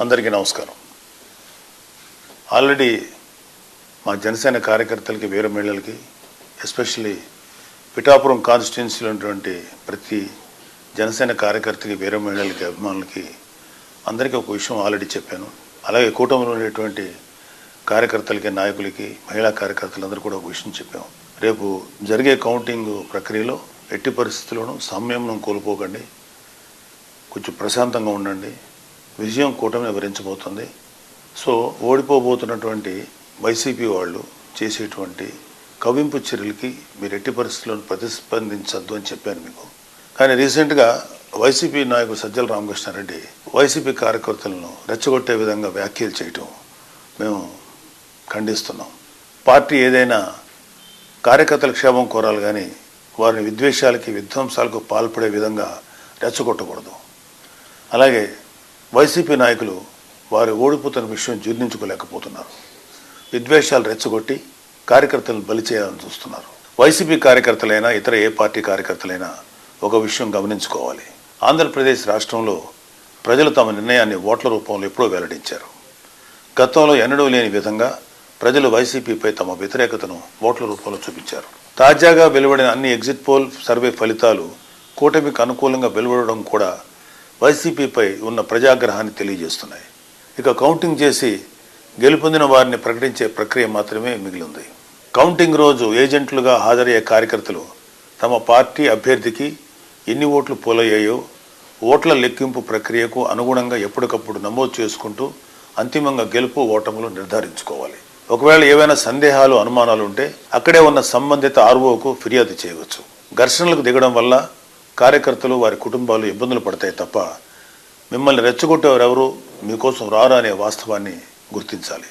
అందరికీ నమస్కారం. ఆల్రెడీ మా జనసేన కార్యకర్తలకి వీర మహిళలకి ఎస్పెషల్లీ పిఠాపురం కాన్స్టిట్యున్సీలో ఉన్నటువంటి ప్రతి జనసేన కార్యకర్తకి వీర మహిళలకి అభిమానులకి అందరికీ ఒక విషయం ఆల్రెడీ చెప్పాను. అలాగే కూటమిలో ఉండేటువంటి కార్యకర్తలకి నాయకులకి మహిళా కార్యకర్తలందరూ కూడా ఒక విషయం చెప్పాము. రేపు జరిగే కౌంటింగ్ ప్రక్రియలో ఎట్టి పరిస్థితుల్లోనూ సంయమనం కోల్పోకండి, కొంచెం ప్రశాంతంగా ఉండండి. విజయం కూటమిని వివరించబోతుంది. సో ఓడిపోబోతున్నటువంటి వైసీపీ వాళ్ళు చేసేటువంటి కవింపు చర్యలకి మీరు ఎట్టి పరిస్థితుల్లో ప్రతిస్పందించద్దు అని చెప్పాను మీకు. కానీ రీసెంట్గా వైసీపీ నాయకుడు సజ్జల రామకృష్ణారెడ్డి వైసీపీ కార్యకర్తలను రెచ్చగొట్టే విధంగా వ్యాఖ్యలు చేయటం మేము ఖండిస్తున్నాం. పార్టీ ఏదైనా కార్యకర్తల క్షేమం కోరాలి కానీ వారిని విద్వేషాలకి విధ్వంసాలకు పాల్పడే విధంగా రెచ్చగొట్టకూడదు. అలాగే వైసీపీ నాయకులు వారు ఓడిపోతున్న విషయం జీర్ణించుకోలేకపోతున్నారు. విద్వేషాలు రెచ్చగొట్టి కార్యకర్తలను బలి చేయాలని చూస్తున్నారు. వైసీపీ కార్యకర్తలైనా ఇతర ఏ పార్టీ కార్యకర్తలైనా ఒక విషయం గమనించుకోవాలి. ఆంధ్రప్రదేశ్ రాష్ట్రంలో ప్రజలు తమ నిర్ణయాన్ని ఓట్ల రూపంలో ఎప్పుడో వెల్లడించారు. గతంలో ఎన్నడూ లేని విధంగా ప్రజలు వైసీపీపై తమ వ్యతిరేకతను ఓట్ల రూపంలో చూపించారు. తాజాగా వెలువడిన అన్ని ఎగ్జిట్ పోల్ సర్వే ఫలితాలు కూటమికి అనుకూలంగా వెలువడడం కూడా వైసీపీపై ఉన్న ప్రజాగ్రహాన్ని తెలియజేస్తున్నాయి. ఇక కౌంటింగ్ చేసి గెలుపొందిన వారిని ప్రకటించే ప్రక్రియ మాత్రమే మిగిలింది. కౌంటింగ్ రోజు ఏజెంట్లుగా హాజరయ్యే కార్యకర్తలు తమ పార్టీ అభ్యర్థికి ఎన్ని ఓట్లు పోలయ్యాయో ఓట్ల లెక్కింపు ప్రక్రియకు అనుగుణంగా ఎప్పటికప్పుడు నమోదు చేసుకుంటూ అంతిమంగా గెలుపు ఓటములు నిర్ధారించుకోవాలి. ఒకవేళ ఏవైనా సందేహాలు అనుమానాలు ఉంటే అక్కడే ఉన్న సంబంధిత ఆర్ఓకు ఫిర్యాదు చేయవచ్చు. ఘర్షణలకు దిగడం వల్ల కార్యకర్తలు వారి కుటుంబాలు ఇబ్బందులు పడతాయి తప్ప మిమ్మల్ని రెచ్చగొట్టేవారెవరూ మీకోసం రారు అనే వాస్తవాన్ని గుర్తించాలి.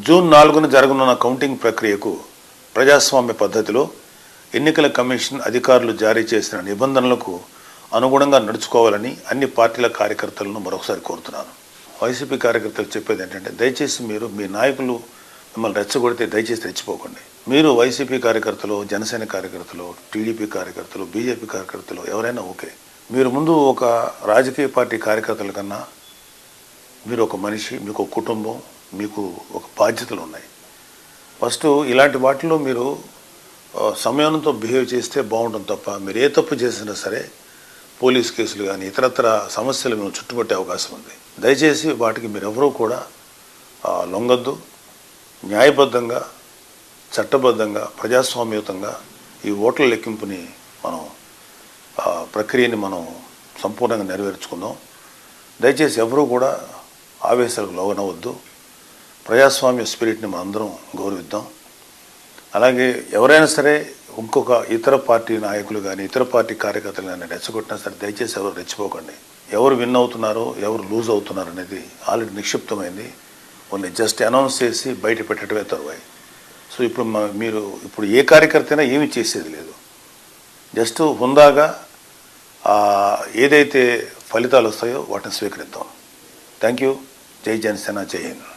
జూన్ 4న జరగనున్న కౌంటింగ్ ప్రక్రియకు ప్రజాస్వామ్య పద్ధతిలో ఎన్నికల కమిషన్ అధికారులు జారీ చేసిన నిబంధనలకు అనుగుణంగా నడుచుకోవాలని అన్ని పార్టీల కార్యకర్తలను మరొకసారి కోరుతున్నాను. వైసీపీ కార్యకర్తలు చెప్పేది ఏంటంటే, దయచేసి మీరు మీ నాయకులు మిమ్మల్ని రెచ్చగొడితే దయచేసి రెచ్చిపోకండి. మీరు వైసీపీ కార్యకర్తలు, జనసేన కార్యకర్తలు, టీడీపీ కార్యకర్తలు, బీజేపీ కార్యకర్తలు ఎవరైనా ఓకే. మీరు ముందు ఒక రాజకీయ పార్టీ కార్యకర్తల కన్నా మీరు ఒక మనిషి, మీకు ఒక కుటుంబం, మీకు ఒక బాధ్యతలు ఉన్నాయి. ఫస్ట్ ఇలాంటి వాటిలో మీరు సంయమనంతో బిహేవ్ చేస్తే బాగుంటుంది తప్ప మీరు ఏ తప్పు చేసినా సరే పోలీస్ కేసులు కానీ ఇతరత్ర సమస్యలు మేము చుట్టుపట్టే అవకాశం ఉంది. దయచేసి వాటికి మీరెవరూ కూడా లొంగద్దు. న్యాయబద్ధంగా, చట్టబద్ధంగా, ప్రజాస్వామ్యయుతంగా ఈ ఓట్ల లెక్కింపుని ప్రక్రియని మనం సంపూర్ణంగా నెరవేర్చుకుందాం. దయచేసి ఎవరూ కూడా ఆవేశాలకు లోనవద్దు. ప్రజాస్వామ్య స్పిరిట్ని మనందరం గౌరవిద్దాం. అలాగే ఎవరైనా సరే ఇంకొక ఇతర పార్టీ నాయకులు కానీ ఇతర పార్టీ కార్యకర్తలు కానీ రెచ్చగొట్టినా సరే దయచేసి ఎవరు రెచ్చిపోకండి. ఎవరు విన్ అవుతున్నారో ఎవరు లూజ్ అవుతున్నారు అనేది ఆల్రెడీ నిక్షిప్తమైంది. ఓన్లీ జస్ట్ అనౌన్స్ చేసి బయట పెట్టడమే తరువాయి. సో మీరు ఇప్పుడు ఏ కార్యకర్త అయినా ఏమీ చేసేది లేదు. జస్ట్ హుందాగా ఏదైతే ఫలితాలు వస్తాయో వాటిని స్వీకరిద్దాం. Thank you. జై జనసేన, జై హింద్.